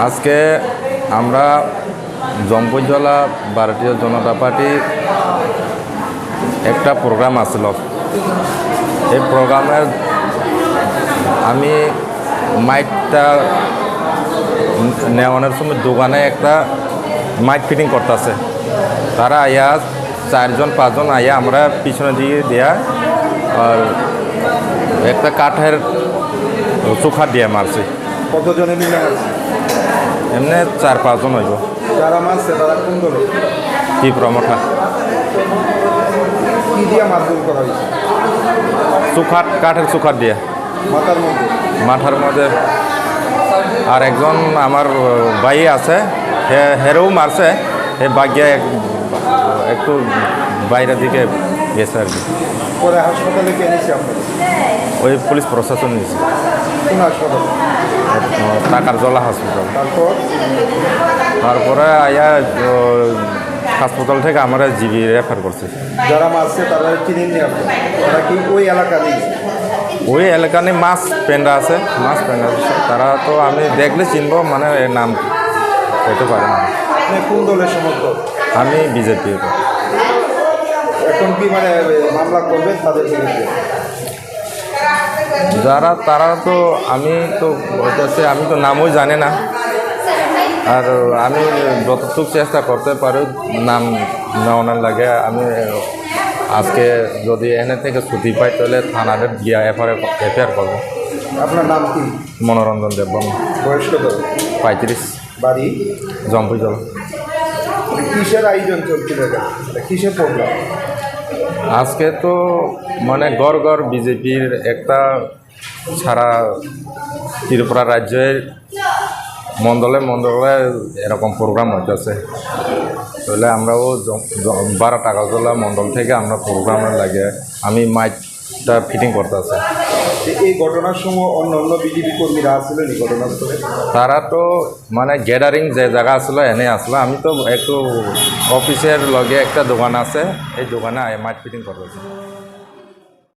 আজকে আমরা জম্পুজলা ভারতীয় জনতা পার্টি একটা প্রোগ্রাম আসছিল। এই প্রোগ্রামের আমি মাইকটা নেওয়ানোর সময় দোকানে একটা মাইক ফিটিং করতেছে। তারা আয়া 4-5 আয়া আমরা পিছনে দিয়ে দেয়া আর একটা কাঠের চোখা দিয়ে মারছি। কতজনে মিলে মারছে? এমনি 4-5 জন হইব। যারা মারছে তারা কোন দলের? কি প্রমোটা কি দিয়ে মারধর করা হয়েছে? কাঠের চোখার দিয়ে মাথার মধ্যে? মাথার মধ্যে। আর একজন আমার ভাই আছে, হেরেও মারছে। হে বাগিয়া একটু বাইরের দিকে গেছে আর কি। পরে হাসপাতালে কে নিয়েছে আপনাদের? ওই পুলিশ প্রশাসন নিয়েছে কোন হাসপাতাল? টাকার জলা হসপিটাল। তারপরে আয়া হাসপাতাল থেকে আমরা জিবি রেফার করছি। যারা মারছে তারা চিনেন নি আপনি? তারা কি ওই এলাকারই? ওই এলাকায় মাছ পেন্ডা আছে, তারা তো আমি দেখলে চিনবো, মানে এর নাম হতে পারে না। আপনি কোন দলের সমর্থক? আমি বিজেপি। এখন কি মানে মামলা করবেন তাদের বিরুদ্ধে? তারা তো আমি তো বলতেছে, আমি তো নামও জানি না। আর আমি যতটুকু চেষ্টা করতে পারি নাম নেওয়ানোর লাগে। আমি আজকে যদি এনে থেকে ছুটি পাই তাহলে থানাতে গিয়া এফআইআর করবো। আপনার নাম কি? মনোরঞ্জন দেববর্মা। বয়স কত? 35। বাড়ি? জম্পুজল। কিসের আয়োজন চলছিল এটা? কিসের প্রোগ্রাম? আজকে তো মানে গড় বিজেপির একটা সারা ত্রিপুরা রাজ্যের মণ্ডলে এরকম প্রোগ্রাম হইতেছে। তাহলে আমরাও 12 টাকাজলা মণ্ডল থেকে আমরা প্রোগ্রামে লাগে আমি মাইকটা ফিটিং করতেছি। এই ঘটনার সময় অন্য অন্য বিজেপি কর্মীরা আসছিলেন এই ঘটনাস্থলে? তারা তো মানে গ্যাদারিং যে জায়গা আসলো এনে আসলো। আমি তো একটু অফিসের লগে একটা দোকান আছে, এই দোকানে মাইক ফিটিং করতেছি।